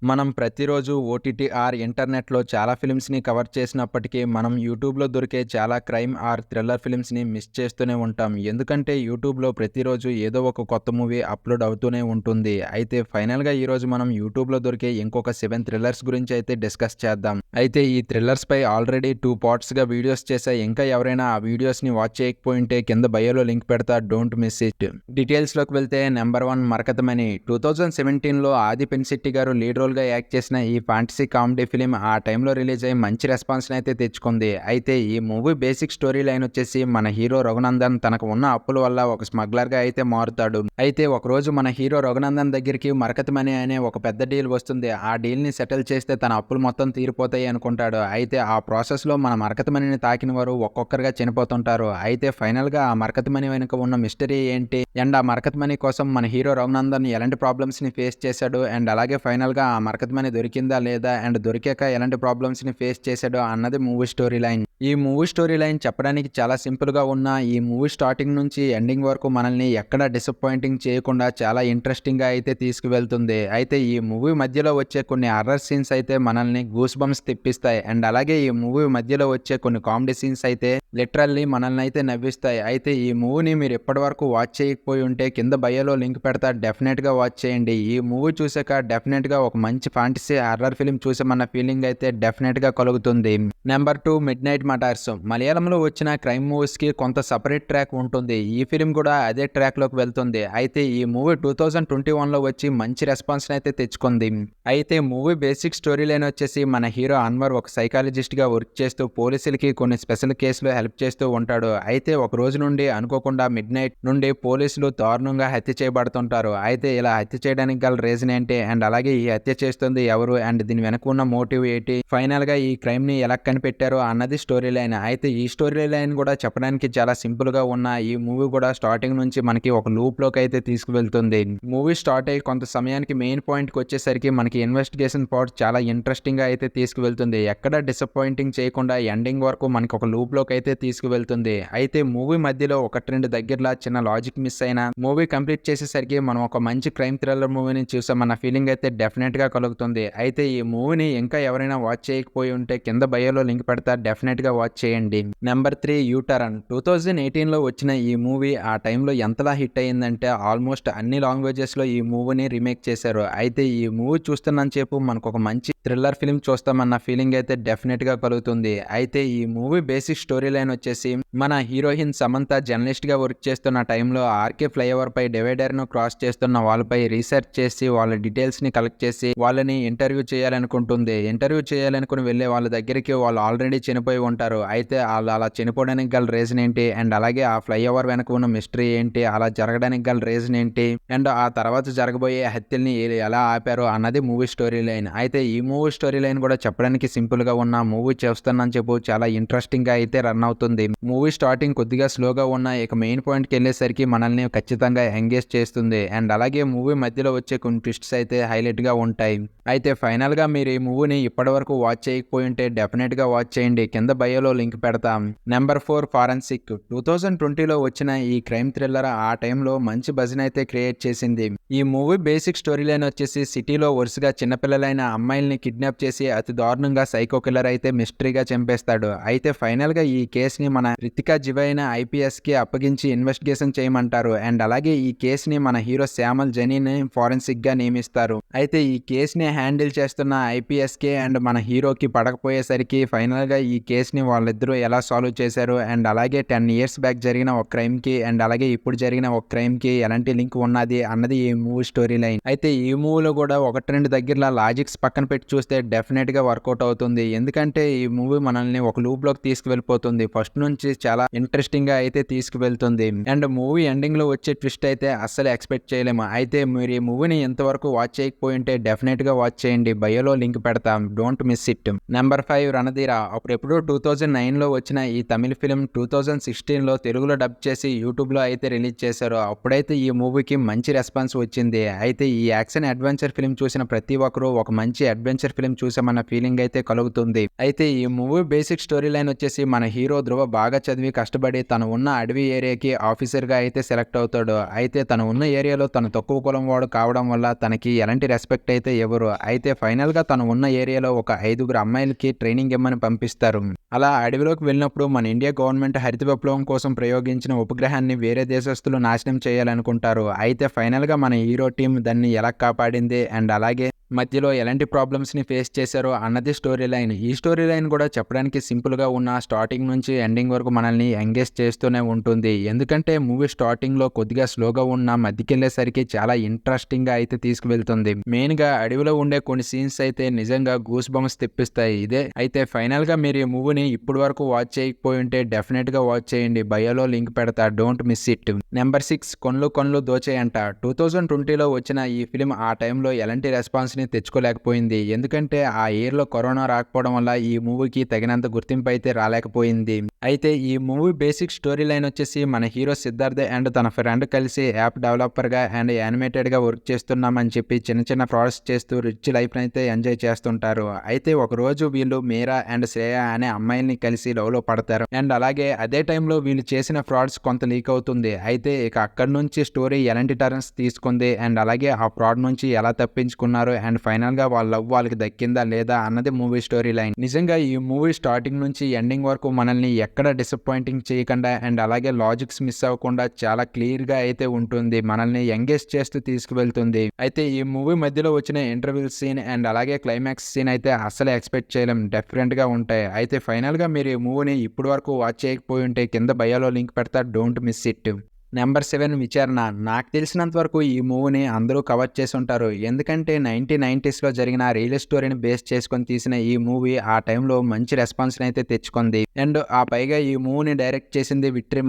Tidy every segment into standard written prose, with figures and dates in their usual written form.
మనం ప్రతిరోజు ఓటీటీ ఇంటర్నెట్‌లో చాలా ఫిల్మ్స్‌ని కవర్ చేసినప్పటికీ, మనం యూట్యూబ్‌లో దొరికే చాలా క్రైమ్ థ్రిల్లర్ ఫిల్మ్స్‌ని మిస్ చేస్తూనే ఉంటాం. ఎందుకంటే యూట్యూబ్‌లో ప్రతిరోజు ఏదో ఒక కొత్త మూవీ అప్‌లోడ్ అవుతూనే ఉంటుంది. అయితే ఫైనల్‌గా ఈరోజు మనం యూట్యూబ్‌లో దొరికే ఇంకొక 7 థ్రిల్లర్స్ గురించి అయితే డిస్కస్ చేద్దాం. అయితే ఈ థ్రిల్లర్స్‌పై ఆల్రెడీ 2 పార్ట్స్‌గా వీడియోస్ చేశా. ఇంకా ఎవరైనా ఆ వీడియోస్‌ని వాచ్ చేయకపోయుంటే కింద బయోలో లింక్ పెడతా. Don't miss it. డీటెయిల్స్‌లోకి వెళ్తే నంబర్ 1 మరకతమణి. 2017లో ఆది పినిశెట్టి గారు లీడ్ రోల్‌గా యాక్ట్ చేసిన ఈ ఫాంటసీ కామెడీ ఫిల్మ్ ఆ టైంలో రిలీజ్ అయ్యి మంచి రెస్పాన్స్‌ని అయితే తెచ్చుకుంది. అయితే ఈ మూవీ బేసిక్ స్టోరీ లైన్ వచ్చేసి మన హీరో రఘునందన్ తనకు ఉన్న అప్పుల వల్ల ఒక స్మగ్లర్‌గా అయితే మారుతాడు. అయితే ఒకరోజు మన హీరో రఘునందన్ దగ్గరికి మరకతమణి అనే ఒక పెద్ద డీల్ వస్తుంది. ఆ డీల్‌ని సెటిల్ చేస్తే తన అప్పులు మొత్తం తీరిపోతాయి అనుకుంటాడు. అయితే ఆ ప్రాసెస్‌లో మన మరకతమణిని తాకిన వారు ఒక్కొక్కరుగా చనిపోతుంటారు. అయితే ఫైనల్‌గా ఆ మరకతమణి వెనుక ఉన్న మిస్టరీ ఏంటి? అండ్ ఆ మరకతమణి కోసం మన హీరో రఘునందన్ ఎలాంటి ప్రాబ్లమ్స్‌ని ఫేస్ చేశాడు? అండ్ అలాగే ఫైనల్‌గా ఆ మరకతమణి దొరికిందా లేదా? అండ్ దొరికాక ఎలాంటి ప్రాబ్లమ్స్‌ని ఫేస్ చేశాడు అన్నది మూవీ స్టోరీ లైన్. ఈ మూవీ స్టోరీ లైన్ చెప్పడానికి చాలా సింపుల్‌గా ఉన్నా, ఈ మూవీ స్టార్టింగ్ నుంచి ఎండింగ్ వరకు మనల్ని ఎక్కడా డిసప్పాయింటింగ్ చేయకుండా చాలా ఇంట్రెస్టింగ్‌గా అయితే తీసుకువెళ్తుంది. అయితే ఈ మూవీ మధ్యలో వచ్చే కొన్ని హారర్ సీన్స్ అయితే మనల్ని గూస్ బంప్స్ తెప్పిస్తాయి. అండ్ అలాగే ఈ మూవీ మధ్యలో వచ్చే కొన్ని కామెడీ సీన్స్ అయితే లిటరల్లీ మనల్ని అయితే నవ్విస్తాయి. అయితే ఈ మూవీని మీరు ఇప్పటివరకు వాచ్ చేయకపోయి ఉంటే కింద బయోలో లింక్ పెడతా. డెఫినెట్‌గా వాచ్ చేయండి. ఈ మూవీ చూసాక డెఫినెట్‌గా ఒక మంచి ఫాంటసీ హారర్ ఫిల్మ్ చూసామన్న ఫీలింగ్ అయితే డెఫినెట్‌గా కలుగుతుంది. Number 2 midnight murders. మలయాళంలో వచ్చిన క్రైమ్ మూవీస్‌కి కొంత సెపరేట్ ట్రాక్ ఉంటుంది. ఈ ఫిల్మ్ కూడా అదే ట్రాక్‌లోకి వెళ్తుంది. అయితే ఈ మూవీ 2021లో వచ్చి మంచి రెస్పాన్స్‌ని అయితే తెచ్చుకుంది. అయితే మూవీ బేసిక్ స్టోరీ లైన్ వచ్చేసి మన హీరో అన్వర్ ఒక సైకాలజిస్ట్‌గా వర్క్ చేస్తూ పోలీసులకి కొన్ని స్పెషల్ కేసులు హెల్ప్ చేస్తూ ఉంటాడు. అయితే ఒక రోజు నుండి అనుకోకుండా మిడ్‌నైట్ నుండి పోలీసులు దారుణంగా హత్య చేయబడుతుంటారు. అయితే ఇలా హత్య చేయడానికి గల రీజన్ ఏంటి? అండ్ అలాగే ఈ హత్య చేస్తుంది ఎవరు? అండ్ దీని వెనక ఉన్న మోటివ్ ఏంటి? ఫైనల్‌గా ఈ క్రైమ్‌ని ఎలా కనిపెట్టారు అన్నది స్టోరీ లైన్. అయితే ఈ స్టోరీ లైన్ కూడా చెప్పడానికి చాలా సింపుల్‌గా ఉన్న ఈ మూవీ కూడా స్టార్టింగ్ నుంచి మనకి ఒక లూప్‌లోకి అయితే తీసుకువెళ్తుంది. మూవీ స్టార్ట్ అయ్యి కొంత సమయానికి మెయిన్ పాయింట్‌కి వచ్చేసరికి మనకి ఇన్వెస్టిగేషన్ పార్ట్ చాలా ఇంట్రెస్టింగ్‌గా అయితే తీసుకువెళ్తుంది. ఎక్కడ డిసప్పాయింటింగ్ చేయకుండా ఎండింగ్ వరకు మనకి ఒక లూప్‌లోకి అయితే తీసుకువెళ్తుంది. అయితే మూవీ మధ్యలో 1, 2 దగ్గరలా చిన్న లాజిక్ మిస్ అయినా మూవీ కంప్లీట్ చేసేసరికి మనం ఒక మంచి క్రైమ్ థ్రిల్లర్ మూవీని చూసామన్న ఫీలింగ్ అయితే డెఫినెట్‌గా కలుగుతుంది. అయితే ఈ మూవీని ఇంకా ఎవరైనా వాచ్ చేయకపోయి ఉంటే కింద బయోలో లింక్ పెడతా. డెఫినెట్‌గా వాచ్ చేయండి. Number 3 U turn. 2018లో వచ్చిన ఈ మూవీ ఆ టైంలో ఎంతలా హిట్ అయిందంటే ఆల్మోస్ట్ అన్ని లాంగ్వేజెస్‌లో ఈ మూవీని రీమేక్ చేశారు. అయితే ఈ మూవీ చూస్తున్నంత సేపు మనకు ఒక మంచి థ్రిల్లర్ ఫిల్మ్ చూస్తామన్న ఫీలింగ్ అయితే డెఫినెట్‌గా కలుగుతుంది. అయితే ఈ మూవీ బేసిక్ స్టోరీ లైన్ వచ్చేసి మన హీరోయిన్ సమంత జర్నలిస్ట్‌గా వర్క్ చేస్తున్న టైంలో ఆర్కే ఫ్లైఓవర్‌పై డివైడర్‌ను క్రాస్ చేస్తున్న వాళ్ళపై రీసెర్చ్ చేసి వాళ్ళ డీటెయిల్స్‌ని కలెక్ట్ చేసి వాళ్ళని ఇంటర్వ్యూ చేయాలనుకుంటుంది. ఇంటర్వ్యూ చేయాలనుకుని వెళ్ళే వాళ్ళ దగ్గరికి వాళ్ళు ఆల్రెడీ చనిపోయి ఉంటారు. అయితే ఆళ్ళు అలా చనిపోవడానికి గల రీజన్ ఏంటి? అండ్ అలాగే ఆ ఫ్లైఓవర్ వెనక ఉన్న మిస్టరీ ఏంటి? అలా జరగడానికి గల రీజన్ ఏంటి? అండ్ ఆ తర్వాత జరగబోయే హత్యల్ని ఎలా ఆపారు అన్నది మూవీ స్టోరీ లైన్. అయితే ఈ మూవీ స్టోరీ లైన్ కూడా చెప్పడానికి సింపుల్‌గా ఉన్న మూవీ చూస్తున్నాను చెప్పు చాలా ఇంట్రెస్టింగ్‌గా అయితే రన్ అవుతుంది. మూవీ స్టార్టింగ్ కొద్దిగా స్లోగా ఉన్న ఇక మెయిన్ పాయింట్‌కెళ్ళేసరికి మనల్ని ఖచ్చితంగా ఎంగేజ్ చేస్తుంది. అండ్ అలాగే మూవీ మధ్యలో వచ్చే కొన్ని ట్విస్ట్స్ అయితే హైలైట్‌గా ఉంటాయి. అయితే ఫైనల్‌గా మీరు ఈ మూవీని ఇప్పటివరకు వాచ్ చేయకపోయి ఉంటే డెఫినెట్‌గా వాచ్ చేయండి. కింద బయోలో లింక్ పెడతాం. Number 4 forensic. 2020లో వచ్చిన ఈ క్రైమ్ థ్రిల్లర్ ఆ టైంలో మంచి బజ్‌నైతే క్రియేట్ చేసింది. ఈ మూవీ బేసిక్ స్టోరీ లైన్ వచ్చేసి సిటీలో వరుసగా చిన్నపిల్లలైన అమ్మాయిల్ని కిడ్నాప్ చేసి అతి దారుణంగా సైకో కిల్లర్ అయితే మిస్టరీగా చంపేస్తాడు. అయితే ఫైనల్‌గా ఈ కేస్‌ని మన రితికా జివైన ఐపీఎస్‌కి అప్పగించి ఇన్వెస్టిగేషన్ చేయమంటారు. అండ్ అలాగే ఈ కేస్‌ని మన హీరో శ్యామల్ జెనీని ఫారెన్సిక్‌గా నియమిస్తారు. అయితే ఈ కేస్‌ని హ్యాండిల్ చేస్తున్న ఐపీఎస్‌కి అండ్ మన హీరోకి పడకపోయేసరికి ఫైనల్‌గా ఈ కేస్‌ని వాళ్ళిద్దరూ ఎలా సాల్వ్ చేశారు అండ్ అలాగే 10 ఇయర్స్ బ్యాక్ జరిగిన ఒక క్రైమ్‌కి అండ్ అలాగే ఇప్పుడు జరిగిన ఒక క్రైమ్‌కి ఎలాంటి లింక్ ఉన్నది అన్నది ఈ మూవీ స్టోరీ లైన్. అయితే ఈ మూవీలో కూడా 1, 2 దగ్గరలా లాజిక్స్ పక్కన పెట్టి చూస్తే డెఫినెట్‌గా వర్కౌట్ అవుతుంది. ఎందుకంటే ఈ మూవీ మనల్ని ఒక లూప్‌లోకి తీసుకువెళ్ళిపోతుంది. ఫస్ట్ నుంచి చాలా ఇంట్రెస్టింగ్‌గా అయితే తీసుకువెళ్తుంది. అండ్ మూవీ ఎండింగ్‌లో వచ్చే ట్విస్ట్ అయితే అస్సలు ఎక్స్‌పెక్ట్ చేయలేము. అయితే మీరు ఈ మూవీని ఇంతవరకు వాచ్ చేయకపోయి ఉంటే డెఫినెట్‌గా వాచ్ చేయండి. బయోలో లింక్ పెడతాం. Don't miss it. Number 5 Ranadheera. అప్పుడెప్పుడో 2009లో వచ్చిన ఈ తమిళ్ ఫిల్మ్ 2016లో తెలుగులో డబ్ చేసి యూట్యూబ్‌లో అయితే రిలీజ్ చేశారు. అప్పుడైతే ఈ మూవీకి మంచి రెస్పాన్స్ వచ్చింది. అయితే ఈ యాక్షన్ అడ్వెంచర్ ఫిల్మ్ చూసిన ప్రతి ఒక్కరు ఒక మంచి అడ్వెంచర్ ఫిల్మ్ చూసామన్న ఫీలింగ్ అయితే కలుగుతుంది. అయితే ఈ మూవీ బేసిక్ స్టోరీ లైన్ వచ్చేసి మన హీరో హీరో ధ్రువ బాగా చదివి కష్టపడి తను ఉన్న అడవి ఏరియాకి ఆఫీసర్గా అయితే సెలెక్ట్ అవుతాడు. అయితే తను ఉన్న ఏరియాలో తను తక్కువ కులం వాడు కావడం వల్ల తనకి ఎలాంటి రెస్పెక్ట్ అయితే ఇవ్వరు. అయితే ఫైనల్గా తను ఉన్న ఏరియాలో ఒక 5 అమ్మాయిలకి ట్రైనింగ్ ఇమ్మని పంపిస్తారు. అలా అడవిలోకి వెళ్ళినప్పుడు మన ఇండియా గవర్నమెంట్ హరిత విప్లవం కోసం ప్రయోగించిన ఉపగ్రహాన్ని వేరే దేశస్తులు నాశనం చేయాలనుకుంటారు. అయితే ఫైనల్గా మన హీరో టీం దాన్ని ఎలా కాపాడింది అండ్ అలాగే మధ్యలో ఎలాంటి ప్రాబ్లమ్స్ని ఫేస్ చేశారో అన్నది స్టోరీ లైన్. ఈ స్టోరీ లైన్ కూడా చెప్పడానికి సింపుల్గా ఉన్న స్టార్టింగ్ నుంచి ఎండింగ్ వరకు మనల్ని ఎంగేజ్ చేస్తూనే ఉంటుంది. ఎందుకంటే మూవీ స్టార్టింగ్లో కొద్దిగా స్లోగా ఉన్న మధ్యకెళ్ళేసరికి చాలా ఇంట్రెస్టింగ్గా అయితే తీసుకువెళ్తుంది. మెయిన్గా అడవిలో ఉండే కొన్ని సీన్స్ అయితే నిజంగా గూస్ బంప్స్ తెప్పిస్తాయి. అయితే ఫైనల్గా మీరు ఈ మూవీని ఇప్పటి వరకు వాచ్ చేయకపోయి ఉంటే డెఫినెట్గా వాచ్ చేయండి. బయోలో లింక్ పెడతా, డోంట్ మిస్ ఇట్. నెంబర్ 6 కొన్లు దోచేయంట. 2020లో వచ్చిన ఈ ఫిలిం ఆ టైంలో ఎలాంటి రెస్పాన్స్ని తెచ్చుకోలేకపోయింది. ఎందుకంటే ఆ ఇయర్లో కరోనా రాకపోవడం వల్ల ఈ మూవీకి తగినంత గుర్తింపు అయితే రాలేకపోయింది. అయితే ఈ మూవీ బేసిక్ స్టోరీ లైన్ వచ్చేసి మన హీరో సిద్ధార్థ్ అండ్ తన ఫ్రెండ్ కలిసి యాప్ డెవలపర్గా అండ్ యానిమేటెడ్గా వర్క్ చేస్తున్నామని చెప్పి చిన్న ఫ్రాడ్స్ చేస్తూ రిచ్ లైఫ్ని అయితే ఎంజాయ్ చేస్తుంటారు. అయితే ఒకరోజు వీళ్ళు మీరా అండ్ శ్రేయ అనే అమ్మాయిల్ని కలిసి లవ్లో పడతారు. అండ్ అలాగే అదే టైంలో వీళ్ళు చేసిన ఫ్రాడ్స్ కొంత లీక్ అవుతుంది. అయితే ఇక అక్కడి నుంచి స్టోరీ ఎలాంటి టర్న్స్ తీసుకుంది అండ్ అలాగే ఆ ఫ్రాడ్ నుంచి ఎలా తప్పించుకున్నారు అండ్ ఫైనల్గా వాళ్ళ లవ్ వాళ్ళకి దక్కిందా లేదా అన్నది మూవీ స్టోరీ లైన్. నిజంగా ఈ మూవీ స్టార్టింగ్ నుంచి ఎండింగ్ వరకు మనల్ని ఎక్కడ డిసప్పాయింటింగ్ చేయకుండా అండ్ అలాగే లాజిక్స్ మిస్ అవ్వకుండా చాలా క్లియర్గా అయితే ఉంటుంది. మనల్ని ఎంగేజ్ చేస్తూ తీసుకువెళ్తుంది. అయితే ఈ మూవీ మధ్యలో వచ్చిన ఇంటర్వ్యూ సీన్ అండ్ అలాగే క్లైమాక్స్ సీన్ అయితే అస్సలు ఎక్స్పెక్ట్ చేయలేం, డిఫరెంట్గా ఉంటాయి. అయితే ఫైనల్గా మీరు ఈ మూవీని ఇప్పటి వరకు వాచ్ చేయకపోయి ఉంటే కింద బయోలో లింక్ పెడతా, డోంట్ మిస్ ఇట్. నెంబర్ 7 విచారణ. నాకు తెలిసినంత వరకు ఈ మూవీని అందరూ కవర్ చేసి ఉంటారు. ఎందుకంటే 1990స్లో జరిగిన రియల్ స్టోరీని బేస్ చేసుకొని తీసిన ఈ మూవీ ఆ టైంలో మంచి రెస్పాన్స్ని అయితే తెచ్చుకుంది. అండ్ ఆ పైగా ఈ మూవీని డైరెక్ట్ చేసింది విక్టరీ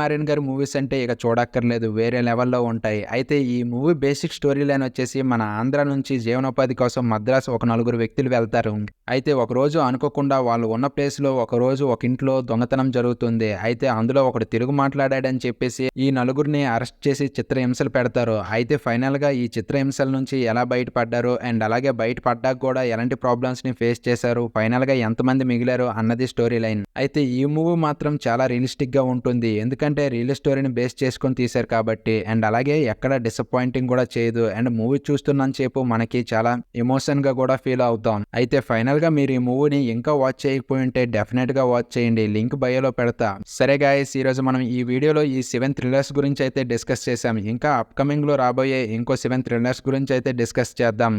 మారెన్ గారి మూవీస్ అంటే ఇక చూడక్కర్లేదు, వేరే లెవెల్లో ఉంటాయి. అయితే ఈ మూవీ బేసిక్ స్టోరీ లైన్ వచ్చేసి మన ఆంధ్ర నుంచి జీవనోపాధి కోసం మద్రాసు ఒక 4 వ్యక్తులు వెళ్తారు. అయితే ఒకరోజు అనుకోకుండా వాళ్ళు ఉన్న ప్లేస్లో ఒకరోజు ఒక ఇంట్లో దొంగతనం జరుగుతుంది. అయితే అందులో ఒకడు తెలుగు మాట్లాడాడని చెప్పేసి ఈ నలుగురిని అరెస్ట్ చేసి చిత్రహింసలు పెడతారు. అయితే ఫైనల్గా ఈ చిత్రహింసల నుంచి ఎలా బయటపడ్డారు అండ్ అలాగే బయటపడ్డాక కూడా ఎలాంటి ప్రాబ్లమ్స్ని ఫేస్ చేశారు, ఫైనల్గా ఎంతమంది మిగిలారు అన్నది స్టోరీ లైన్. అయితే ఈ మూవీ మాత్రం చాలా రియలిస్టిక్గా ఉంటుంది. ఎందుకంటే రియల్ స్టోరీని బేస్ చేసుకొని తీశారు కాబట్టి. అండ్ అలాగే ఎక్కడ డిసప్పాయింటింగ్ కూడా చేయదు. అండ్ మూవీ చూస్తున్నంత సేపు మనకి చాలా ఎమోషన్గా కూడా ఫీల్ అవుతాం. అయితే ఫైనల్గా మీరు ఈ మూవీని ఇంకా వాచ్ చేయకపోయి ఉంటే డెఫినెట్గా వాచ్ చేయండి, లింక్ బయోలో పెడతా. సరే గాయ్స్, ఈరోజు మనం ఈ వీడియోలో ఈ 7 థ్రిల్లర్స్ గురించి అయితే డిస్కస్ చేసాం. ఇంకా అప్కమింగ్లో రాబోయే ఇంకో 7 థ్రిల్లర్స్ గురించి అయితే డిస్కస్ చేద్దాం.